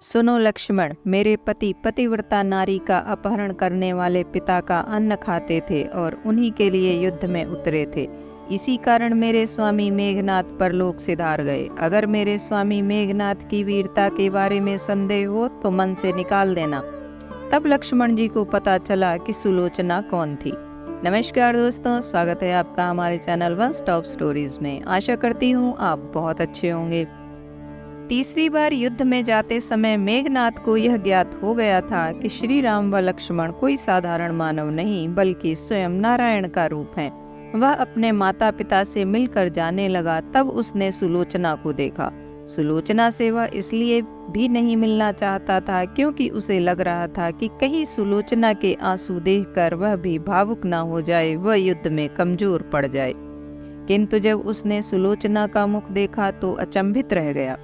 सुनो लक्ष्मण, मेरे पति पतिव्रता नारी का अपहरण करने वाले पिता का अन्न खाते थे और उन्हीं के लिए युद्ध में उतरे थे। इसी कारण मेरे स्वामी मेघनाथ परलोक सिधार गए। अगर मेरे स्वामी मेघनाथ की वीरता के बारे में संदेह हो तो मन से निकाल देना। तब लक्ष्मण जी को पता चला कि सुलोचना कौन थी। नमस्कार दोस्तों, स्वागत है आपका हमारे चैनल वन स्टॉप स्टोरीज में। आशा करती हूँ आप बहुत अच्छे होंगे। तीसरी बार युद्ध में जाते समय मेघनाथ को यह ज्ञात हो गया था कि श्री राम व लक्ष्मण कोई साधारण मानव नहीं बल्कि स्वयं नारायण का रूप हैं। वह अपने माता पिता से मिलकर जाने लगा। तब उसने सुलोचना को देखा। सुलोचना से वह इसलिए भी नहीं मिलना चाहता था क्योंकि उसे लग रहा था कि कहीं सुलोचना के आंसू देखकर वह भी भावुक न हो जाए, वह युद्ध में कमजोर पड़ जाए। किंतु जब उसने सुलोचना का मुख देखा तो अचंभित रह गया।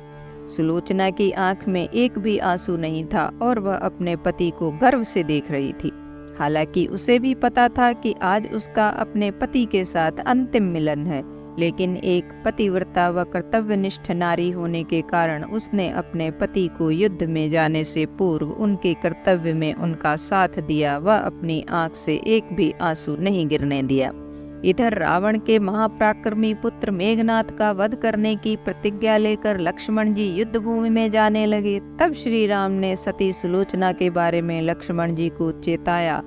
सुलोचना की आंख में एक भी आंसू नहीं था और वह अपने पति को गर्व से देख रही थी। हालांकि उसे भी पता था कि आज उसका अपने पति के साथ अंतिम मिलन है, लेकिन एक पतिव्रता व कर्तव्यनिष्ठ नारी होने के कारण उसने अपने पति को युद्ध में जाने से पूर्व उनके कर्तव्य में उनका साथ दिया। वह अपनी आंख से एक भी आंसू नहीं गिरने दिया। इधर रावण के महापराक्रमी पुत्र मेघनाथ का वध करने की प्रतिज्ञा लेकर लक्ष्मण जी युद्ध भूमि में जाने लगे। तब श्री राम ने सती सुलोचना के बारे में लक्ष्मण जी को चेताया।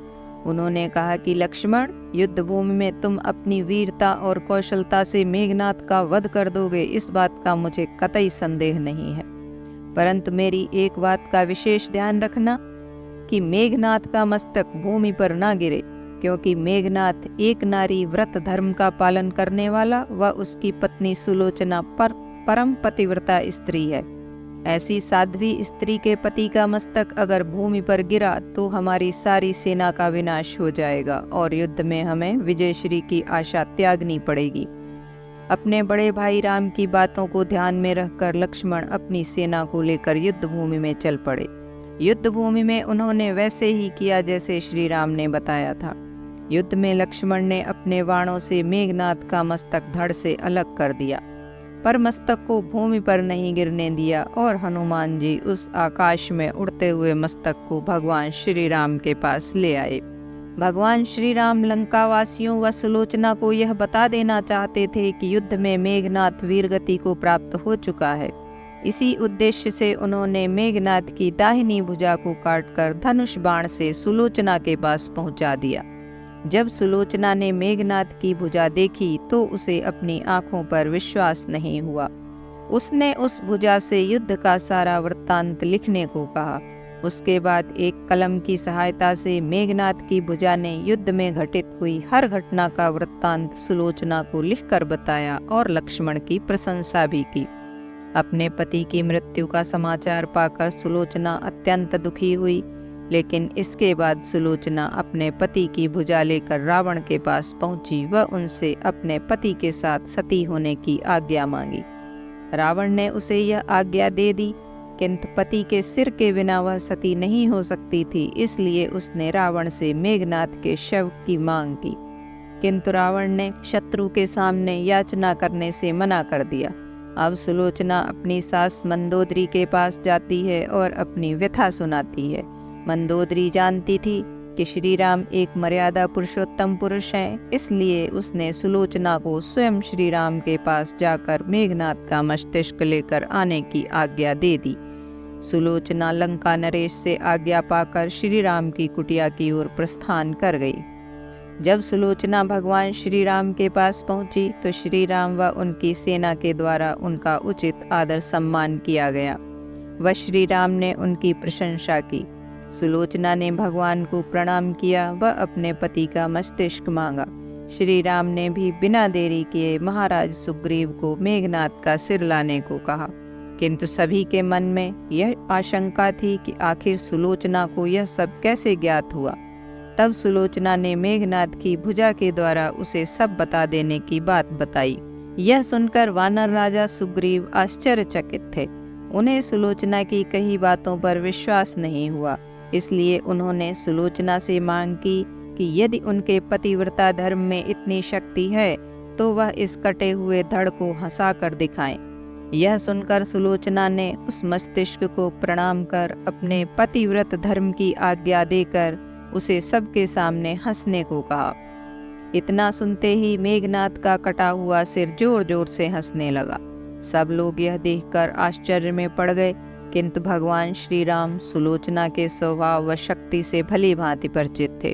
उन्होंने कहा कि लक्ष्मण, युद्ध भूमि में तुम अपनी वीरता और कौशलता से मेघनाथ का वध कर दोगे, इस बात का मुझे कतई संदेह नहीं है। परंतु मेरी एक बात का विशेष ध्यान रखना कि मेघनाथ का मस्तक भूमि पर न गिरे, क्योंकि मेघनाथ एक नारी व्रत धर्म का पालन करने वाला व उसकी पत्नी सुलोचना परम पतिव्रता स्त्री है। ऐसी साध्वी स्त्री के पति का मस्तक अगर भूमि पर गिरा तो हमारी सारी सेना का विनाश हो जाएगा और युद्ध में हमें विजयश्री की आशा त्यागनी पड़ेगी। अपने बड़े भाई राम की बातों को ध्यान में रखकर लक्ष्मण अपनी सेना को लेकर युद्ध भूमि में चल पड़े। युद्ध भूमि में उन्होंने वैसे ही किया जैसे श्री राम ने बताया था। युद्ध में लक्ष्मण ने अपने बाणों से मेघनाथ का मस्तक धड़ से अलग कर दिया, पर मस्तक को भूमि पर नहीं गिरने दिया और हनुमान जी उस आकाश में उड़ते हुए मस्तक को भगवान श्री राम के पास ले आए। भगवान श्री राम लंका वासियों व सुलोचना को यह बता देना चाहते थे कि युद्ध में मेघनाथ वीरगति को प्राप्त हो चुका है। इसी उद्देश्य से उन्होंने मेघनाथ की दाहिनी भुजा को काटकर धनुष बाण से सुलोचना के पास पहुंचा दिया। जब सुलोचना ने मेघनाथ की भुजा देखी तो उसे अपनी आंखों पर विश्वास नहीं हुआ। उसने उस भुजा से युद्ध का सारा वृत्तांत लिखने को कहा। उसके बाद एक कलम की सहायता से मेघनाथ की भुजा ने युद्ध में घटित हुई हर घटना का वृत्तांत सुलोचना को लिखकर बताया और लक्ष्मण की प्रशंसा भी की। अपने पति की मृत्यु का समाचार पाकर सुलोचना अत्यंत दुखी हुई, लेकिन इसके बाद सुलोचना अपने पति की भुजा लेकर रावण के पास पहुंची व उनसे अपने पति के साथ सती होने की आज्ञा मांगी। रावण ने उसे यह आज्ञा दे दी, किंतु पति के सिर के बिना वह सती नहीं हो सकती थी, इसलिए उसने रावण से मेघनाथ के शव की मांग की। किंतु रावण ने शत्रु के सामने याचना करने से मना कर दिया। अब सुलोचना अपनी सास मंदोदरी के पास जाती है और अपनी व्यथा सुनाती है। मंदोदरी जानती थी कि श्री राम एक मर्यादा पुरुषोत्तम पुरुष हैं, इसलिए उसने सुलोचना को स्वयं श्री राम के पास जाकर मेघनाथ का मस्तिष्क लेकर आने की आज्ञा दे दी। सुलोचना लंका नरेश से आज्ञा पाकर श्री राम की कुटिया की ओर प्रस्थान कर गई। जब सुलोचना भगवान श्री राम के पास पहुंची तो श्री राम व उनकी सेना के द्वारा उनका उचित आदर सम्मान किया गया व श्री राम ने उनकी प्रशंसा की। सुलोचना ने भगवान को प्रणाम किया व अपने पति का मस्तिष्क मांगा। श्री राम ने भी बिना देरी किए महाराज सुग्रीव को मेघनाथ का सिर लाने को कहा, किंतु सभी के मन में यह आशंका थी कि आखिर सुलोचना को यह सब कैसे ज्ञात हुआ। तब सुलोचना ने मेघनाथ की भुजा के द्वारा उसे सब बता देने की बात बताई। यह सुनकर वानर राजा सुग्रीव आश्चर्यचकित थे। उन्हें सुलोचना की कही बातों पर विश्वास नहीं हुआ, इसलिए उन्होंने सुलोचना से मांग की कि यदि उनके पतिव्रता धर्म में इतनी शक्ति है तो वह इस कटे हुए धड़ को हंसा कर दिखाएं। यह सुनकर सुलोचना ने उस मस्तिष्क को प्रणाम कर अपने पतिव्रत धर्म की आज्ञा देकर उसे सबके सामने हंसने को कहा। इतना सुनते ही मेघनाद का कटा हुआ सिर जोर जोर से हंसने लगा। सब लोग यह देखकर आश्चर्य में पड़ गए, किंतु भगवान श्री राम सुलोचना के स्वभाव व शक्ति से भली भांति परिचित थे।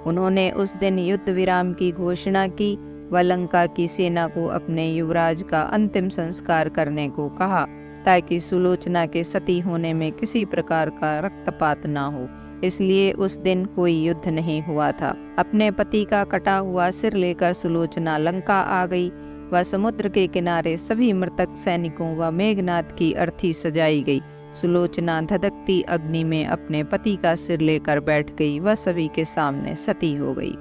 उन्होंने उस दिन युद्ध विराम की घोषणा की व लंका की सेना को अपने युवराज का अंतिम संस्कार करने को कहा, ताकि सुलोचना के सती होने में किसी प्रकार का रक्तपात न हो। इसलिए उस दिन कोई युद्ध नहीं हुआ था। अपने पति का कटा हुआ सिर लेकर सुलोचना लंका आ गई व समुद्र के किनारे सभी मृतक सैनिकों व मेघनाद की अर्थी सजाई गई। सुलोचना धधकती अग्नि में अपने पति का सिर लेकर बैठ गई व सभी के सामने सती हो गई।